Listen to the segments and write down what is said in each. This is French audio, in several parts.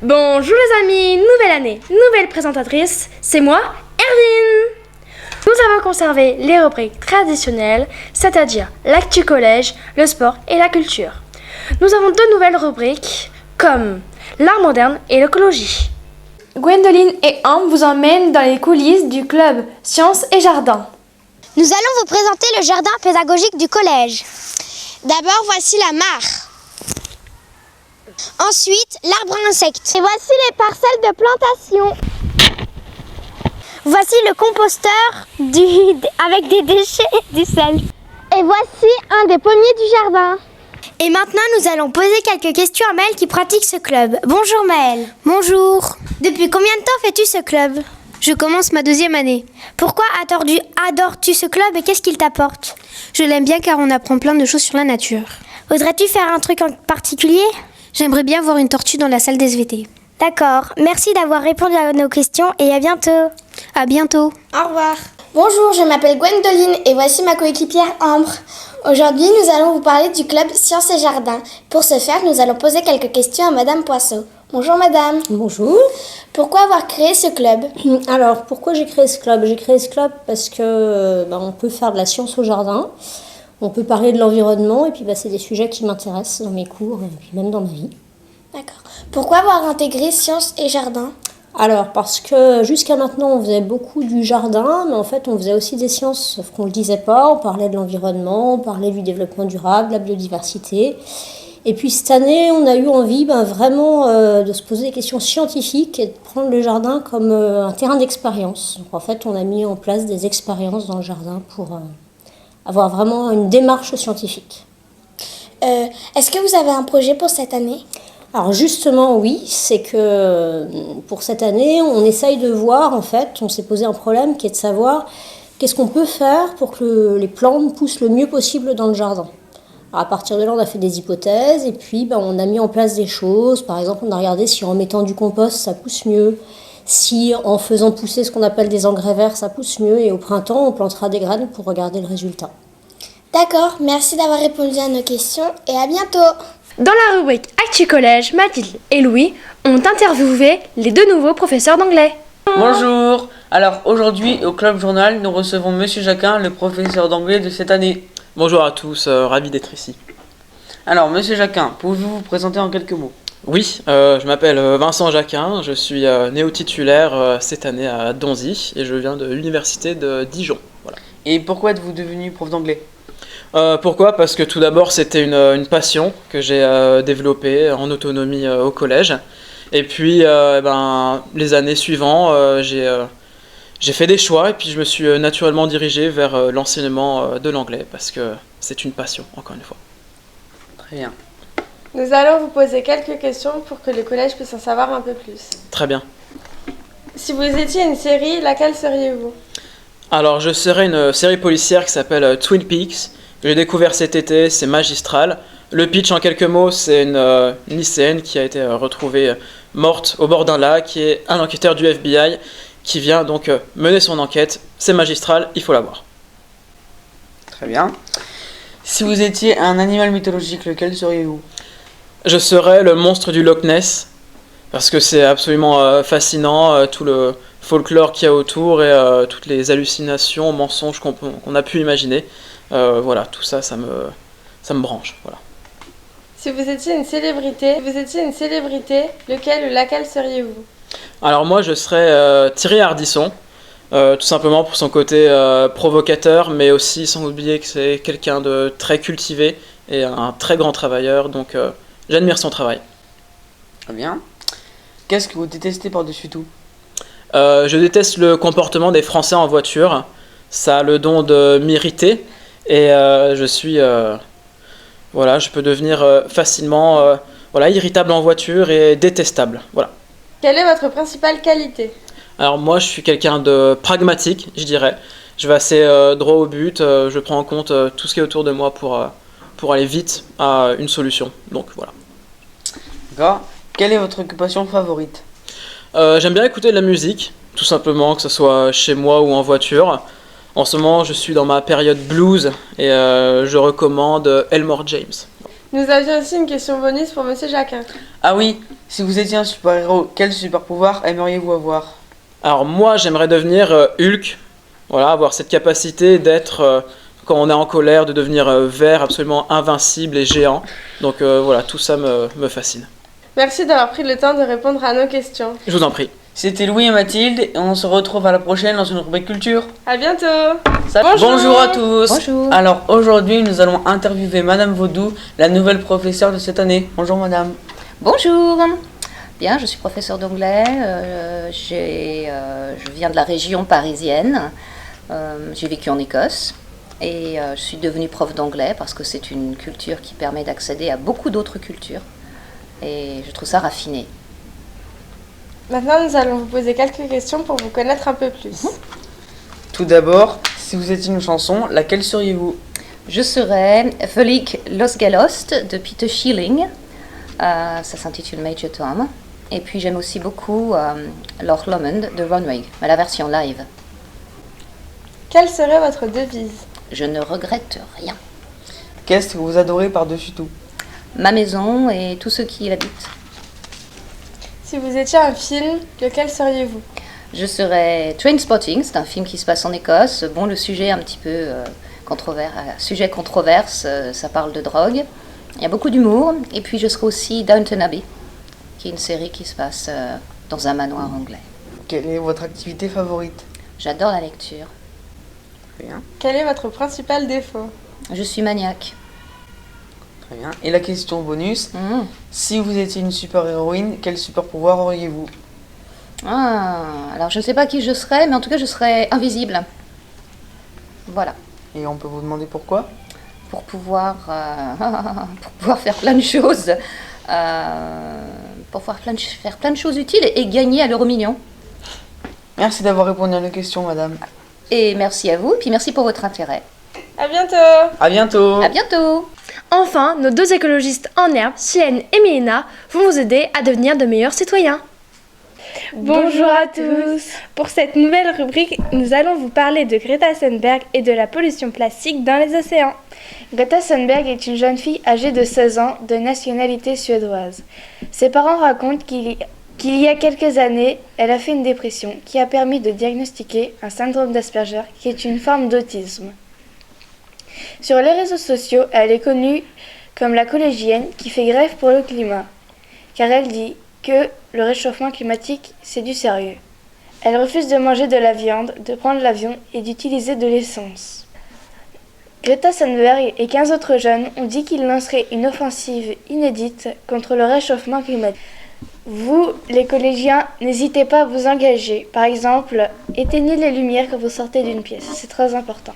Bonjour les amis, nouvelle année, nouvelle présentatrice, c'est moi, Erwin. Nous avons conservé les rubriques traditionnelles, c'est-à-dire l'actu collège, le sport et la culture. Nous avons deux nouvelles rubriques, comme l'art moderne et l'écologie. Gwendoline et Ambre vous emmènent dans les coulisses du club Sciences et Jardins. Nous allons vous présenter le jardin pédagogique du collège. D'abord, voici la mare. Ensuite, l'arbre à insectes. Et voici les parcelles de plantation. Voici le composteur avec des déchets et du sel. Et voici un des pommiers du jardin. Et maintenant, nous allons poser quelques questions à Maëlle qui pratique ce club. Bonjour Maëlle. Bonjour. Depuis combien de temps fais-tu ce club ? Je commence ma 2e année. Pourquoi adores-tu ce club et qu'est-ce qu'il t'apporte ? Je l'aime bien car on apprend plein de choses sur la nature. Voudrais-tu faire un truc en particulier ? J'aimerais bien voir une tortue dans la salle des SVT. D'accord. Merci d'avoir répondu à nos questions et à bientôt. À bientôt. Au revoir. Bonjour, je m'appelle Gwendoline et voici ma coéquipière Ambre. Aujourd'hui, nous allons vous parler du club Sciences et Jardins. Pour ce faire, nous allons poser quelques questions à Madame Poisseau. Bonjour Madame. Bonjour. Pourquoi avoir créé ce club ? Alors, pourquoi j'ai créé ce club ? J'ai créé ce club parce que on peut faire de la science au jardin, on peut parler de l'environnement et puis c'est des sujets qui m'intéressent dans mes cours et puis même dans ma vie. D'accord. Pourquoi avoir intégré Sciences et Jardins ? Alors, parce que jusqu'à maintenant, on faisait beaucoup du jardin, mais en fait, on faisait aussi des sciences, sauf qu'on ne le disait pas. On parlait de l'environnement, on parlait du développement durable, de la biodiversité. Et puis cette année, on a eu envie vraiment de se poser des questions scientifiques et de prendre le jardin comme un terrain d'expérience. Donc en fait, on a mis en place des expériences dans le jardin pour avoir vraiment une démarche scientifique. Est-ce que vous avez un projet pour cette année ? Alors justement, oui, c'est que pour cette année, on essaye de voir, en fait, on s'est posé un problème qui est de savoir qu'est-ce qu'on peut faire pour que les plantes poussent le mieux possible dans le jardin. Alors à partir de là, on a fait des hypothèses et puis on a mis en place des choses. Par exemple, on a regardé si en mettant du compost, ça pousse mieux. Si en faisant pousser ce qu'on appelle des engrais verts, ça pousse mieux. Et au printemps, on plantera des graines pour regarder le résultat. D'accord, merci d'avoir répondu à nos questions et à bientôt. Dans la rubrique Actu Collège, Mathilde et Louis ont interviewé les deux nouveaux professeurs d'anglais. Bonjour. Alors aujourd'hui, au Club Journal, nous recevons Monsieur Jacquin, le professeur d'anglais de cette année. Bonjour à tous, ravi d'être ici. Alors, Monsieur Jacquin, pouvez-vous vous présenter en quelques mots ? Oui, je m'appelle Vincent Jacquin, je suis néo-titulaire cette année à Donzy et je viens de l'université de Dijon. Voilà. Et pourquoi êtes-vous devenu prof d'anglais ? Pourquoi ? Parce que tout d'abord, c'était une passion que j'ai développée en autonomie au collège. Et puis, les années suivantes, j'ai fait des choix et puis je me suis naturellement dirigé vers l'enseignement de l'anglais parce que c'est une passion, encore une fois. Très bien. Nous allons vous poser quelques questions pour que le collège puisse en savoir un peu plus. Très bien. Si vous étiez une série, laquelle seriez-vous ? Alors, je serais une série policière qui s'appelle Twin Peaks. J'ai découvert cet été, c'est magistral. Le pitch en quelques mots, c'est une lycéenne qui a été retrouvée morte au bord d'un lac, qui est un enquêteur du FBI qui vient donc mener son enquête. C'est magistral, il faut la voir. Très bien. Si vous étiez un animal mythologique, lequel seriez-vous ? Je serais le monstre du Loch Ness, parce que c'est absolument fascinant, tout le folklore qu'il y a autour et toutes les hallucinations, mensonges qu'on a pu imaginer. Voilà, tout ça, ça me branche. Voilà. Si vous étiez une célébrité, lequel ou laquelle seriez-vous ? Alors moi, je serais Thierry Ardisson, tout simplement pour son côté provocateur, mais aussi sans oublier que c'est quelqu'un de très cultivé et un très grand travailleur, donc j'admire son travail. Très bien. Qu'est-ce que vous détestez par-dessus tout ? Je déteste le comportement des Français en voiture. Ça a le don de m'irriter et je peux devenir facilement irritable en voiture et détestable. Voilà. Quelle est votre principale qualité ? Alors moi, je suis quelqu'un de pragmatique, je dirais. Je vais assez droit au but, je prends en compte tout ce qui est autour de moi pour aller vite à une solution. Donc voilà. D'accord. Quelle est votre occupation favorite ? J'aime bien écouter de la musique, tout simplement, que ce soit chez moi ou en voiture. En ce moment, je suis dans ma période blues et je recommande Elmore James. Nous avions aussi une question bonus pour Monsieur Jacquin. Ah oui, si vous étiez un super-héros, quel super-pouvoir aimeriez-vous avoir? Alors moi, j'aimerais devenir Hulk. Voilà, avoir cette capacité d'être, quand on est en colère, de devenir vert, absolument invincible et géant. Donc voilà, tout ça me fascine. Merci d'avoir pris le temps de répondre à nos questions. Je vous en prie. C'était Louis et Mathilde, et on se retrouve à la prochaine dans une rubrique culture. À bientôt. Bonjour à tous. Bonjour. Alors aujourd'hui, nous allons interviewer Madame Vaudou, la nouvelle professeure de cette année. Bonjour Madame. Bonjour. Bien, je suis professeure d'anglais. Je viens de la région parisienne. J'ai vécu en Écosse et je suis devenue prof d'anglais parce que c'est une culture qui permet d'accéder à beaucoup d'autres cultures et je trouve ça raffiné. Maintenant, nous allons vous poser quelques questions pour vous connaître un peu plus. Tout d'abord, si vous étiez une chanson, laquelle seriez-vous? Je serai Völlig losgelost de Peter Schilling. Ça s'intitule Major Tom. Et puis j'aime aussi beaucoup Loch Lomond de Runway, mais la version live. Quelle serait votre devise? Je ne regrette rien. Qu'est-ce que vous adorez par-dessus tout? Ma maison et tous ceux qui l'habitent. Si vous étiez un film, lequel seriez-vous? Je serais Trainspotting, c'est un film qui se passe en Écosse. Bon, le sujet est un petit peu sujet controverse, ça parle de drogue. Il y a beaucoup d'humour. Et puis je serai aussi Downton Abbey, qui est une série qui se passe dans un manoir anglais. Quelle est votre activité favorite? J'adore la lecture. Très bien. Quel est votre principal défaut? Je suis maniaque. Très bien. Et la question bonus, si vous étiez une super-héroïne, quel super-pouvoir auriez-vous? Alors je ne sais pas qui je serais, mais en tout cas je serais invisible. Voilà. Et on peut vous demander pourquoi? Pour pouvoir faire plein de choses. Pour pouvoir faire plein de choses utiles et gagner à l'euro-million. Merci d'avoir répondu à nos questions, madame. Et merci à vous, puis merci pour votre intérêt. À bientôt. À bientôt. À bientôt. Enfin, nos deux écologistes en herbe, Sienne et Mélina, vont vous aider à devenir de meilleurs citoyens. Bonjour à tous. Pour cette nouvelle rubrique, nous allons vous parler de Greta Thunberg et de la pollution plastique dans les océans. Greta Thunberg est une jeune fille âgée de 16 ans, de nationalité suédoise. Ses parents racontent qu'il y a quelques années, elle a fait une dépression qui a permis de diagnostiquer un syndrome d'Asperger qui est une forme d'autisme. Sur les réseaux sociaux, elle est connue comme la collégienne qui fait grève pour le climat, car elle dit que le réchauffement climatique, c'est du sérieux. Elle refuse de manger de la viande, de prendre l'avion et d'utiliser de l'essence. Greta Thunberg et 15 autres jeunes ont dit qu'ils lanceraient une offensive inédite contre le réchauffement climatique. Vous, les collégiens, n'hésitez pas à vous engager. Par exemple, éteignez les lumières quand vous sortez d'une pièce. C'est très important.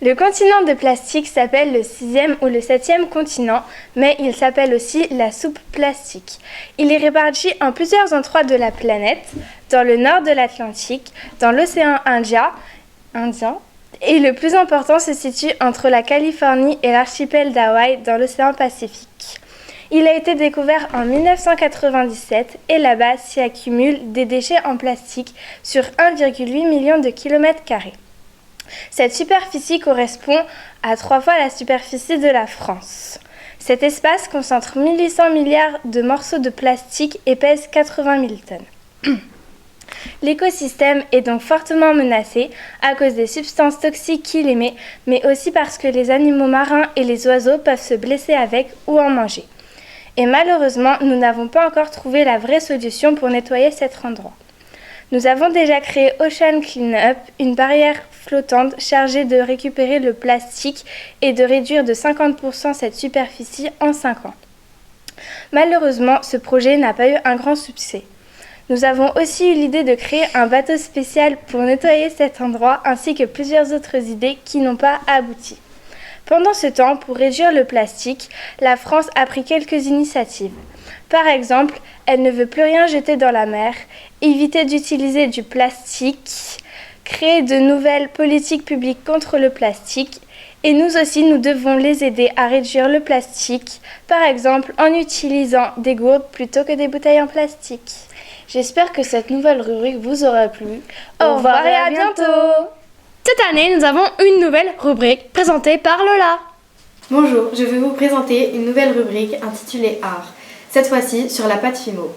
Le continent de plastique s'appelle le 6e ou le 7e continent, mais il s'appelle aussi la soupe plastique. Il est réparti en plusieurs endroits de la planète, dans le nord de l'Atlantique, dans l'océan Indien, et le plus important se situe entre la Californie et l'archipel d'Hawaï dans l'océan Pacifique. Il a été découvert en 1997 et là-bas s'y accumulent des déchets en plastique sur 1,8 million de kilomètres carrés. Cette superficie correspond à 3 fois la superficie de la France. Cet espace concentre 1800 milliards de morceaux de plastique et pèse 80 000 tonnes. L'écosystème est donc fortement menacé à cause des substances toxiques qu'il émet, mais aussi parce que les animaux marins et les oiseaux peuvent se blesser avec ou en manger. Et malheureusement, nous n'avons pas encore trouvé la vraie solution pour nettoyer cet endroit. Nous avons déjà créé Ocean Cleanup, une barrière flottante chargée de récupérer le plastique et de réduire de 50% cette superficie en 5 ans. Malheureusement, ce projet n'a pas eu un grand succès. Nous avons aussi eu l'idée de créer un bateau spécial pour nettoyer cet endroit ainsi que plusieurs autres idées qui n'ont pas abouti. Pendant ce temps, pour réduire le plastique, la France a pris quelques initiatives. Par exemple, elle ne veut plus rien jeter dans la mer, éviter d'utiliser du plastique, créer de nouvelles politiques publiques contre le plastique. Et nous aussi, nous devons les aider à réduire le plastique, par exemple en utilisant des gourdes plutôt que des bouteilles en plastique. J'espère que cette nouvelle rubrique vous aura plu. Au revoir et à bientôt. Cette année, nous avons une nouvelle rubrique présentée par Lola. Bonjour, je vais vous présenter une nouvelle rubrique intitulée Art, cette fois-ci sur la pâte Fimo.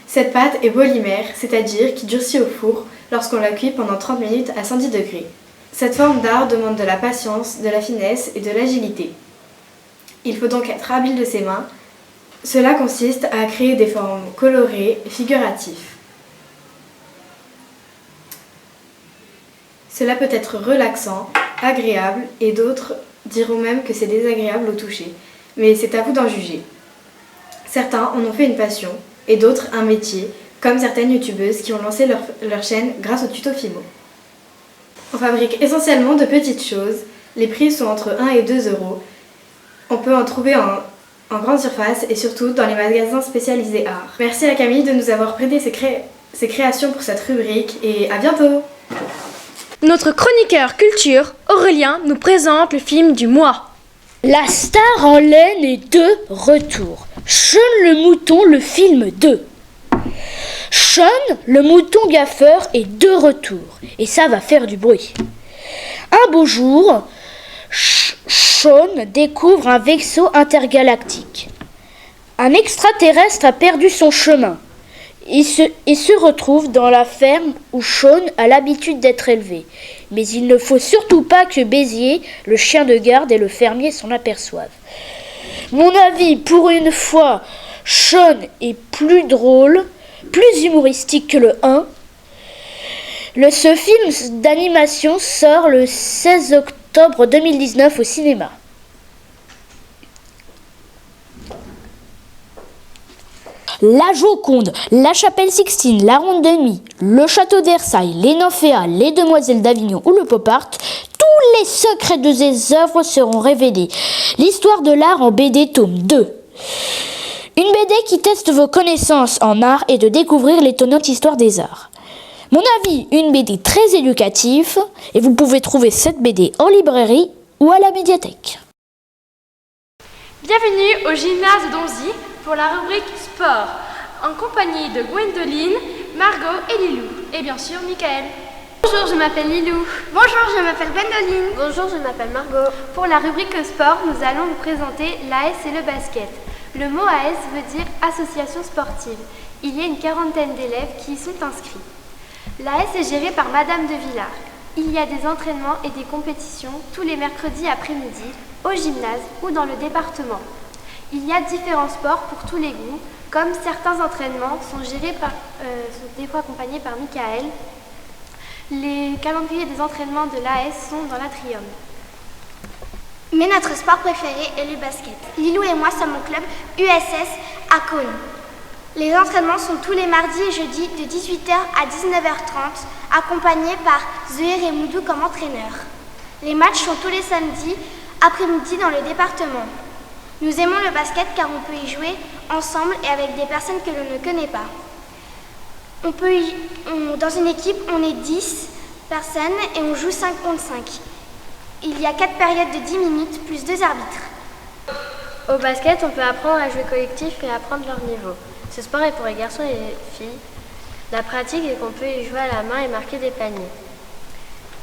Cette pâte est polymère, c'est-à-dire qui durcit au four lorsqu'on la cuit pendant 30 minutes à 110 degrés. Cette forme d'art demande de la patience, de la finesse et de l'agilité. Il faut donc être habile de ses mains. Cela consiste à créer des formes colorées et figuratives. Cela peut être relaxant, agréable et d'autres diront même que c'est désagréable au toucher. Mais c'est à vous d'en juger. Certains en ont fait une passion et d'autres un métier, comme certaines youtubeuses qui ont lancé leur chaîne grâce au tuto Fimo. On fabrique essentiellement de petites choses. Les prix sont entre 1 et 2 euros. On peut en trouver en grande surface et surtout dans les magasins spécialisés art. Merci à Camille de nous avoir prêté ses créations pour cette rubrique et à bientôt! Notre chroniqueur culture, Aurélien, nous présente le film du mois. La star en laine est de retour. Sean le mouton, le film 2. Sean le mouton gaffeur est de retour. Et ça va faire du bruit. Un beau jour, Sean découvre un vaisseau intergalactique. Un extraterrestre a perdu son chemin. Il se retrouve dans la ferme où Sean a l'habitude d'être élevé. Mais il ne faut surtout pas que Bézier, le chien de garde et le fermier s'en aperçoivent. Mon avis, pour une fois, Sean est plus drôle, plus humoristique que le 1. Ce film d'animation sort le 16 octobre 2019 au cinéma. La Joconde, la Chapelle Sixtine, la Ronde de Nuit, le Château de Versailles, les Nymphéas, les Demoiselles d'Avignon ou le Pop Art, tous les secrets de ces œuvres seront révélés. L'histoire de l'art en BD tome 2. Une BD qui teste vos connaissances en art et de découvrir l'étonnante histoire des arts. Mon avis, une BD très éducative et vous pouvez trouver cette BD en librairie ou à la médiathèque. Bienvenue au gymnase de Donzy pour la rubrique sport, en compagnie de Gwendoline, Margot et Lilou, et bien sûr Michael. Bonjour, je m'appelle Lilou. Bonjour, je m'appelle Gwendoline. Bonjour, je m'appelle Margot. Pour la rubrique sport, nous allons vous présenter l'AS et le basket. Le mot AS veut dire association sportive. Il y a une quarantaine d'élèves qui y sont inscrits. L'AS est gérée par Madame de Villard. Il y a des entraînements et des compétitions tous les mercredis après-midi au gymnase ou dans le département. Il y a différents sports pour tous les goûts, comme certains entraînements sont gérés sont des fois accompagnés par Michael. Les calendriers des entraînements de l'AS sont dans l'atrium. Mais notre sport préféré est le basket. Lilou et moi sommes au club USS à Cône. Les entraînements sont tous les mardis et jeudis de 18h à 19h30, accompagnés par Zouir et Moudou comme entraîneurs. Les matchs sont tous les samedis après-midi dans le département. Nous aimons le basket car on peut y jouer ensemble et avec des personnes que l'on ne connaît pas. Dans une équipe, on est 10 personnes et on joue 5 contre 5. Il y a 4 périodes de 10 minutes plus 2 arbitres. Au basket, on peut apprendre à jouer collectif et apprendre leur niveau. Ce sport est pour les garçons et les filles. La pratique est qu'on peut y jouer à la main et marquer des paniers.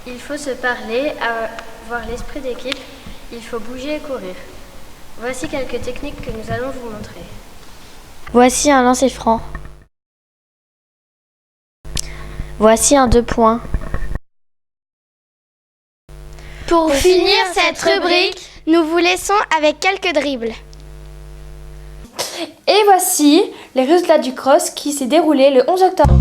Il faut se parler, avoir l'esprit d'équipe, il faut bouger et courir. Voici quelques techniques que nous allons vous montrer. Voici un lancer franc. Voici un 2 points. Pour finir cette rubrique, nous vous laissons avec quelques dribbles. Et voici les résultats du cross qui s'est déroulé le 11 octobre.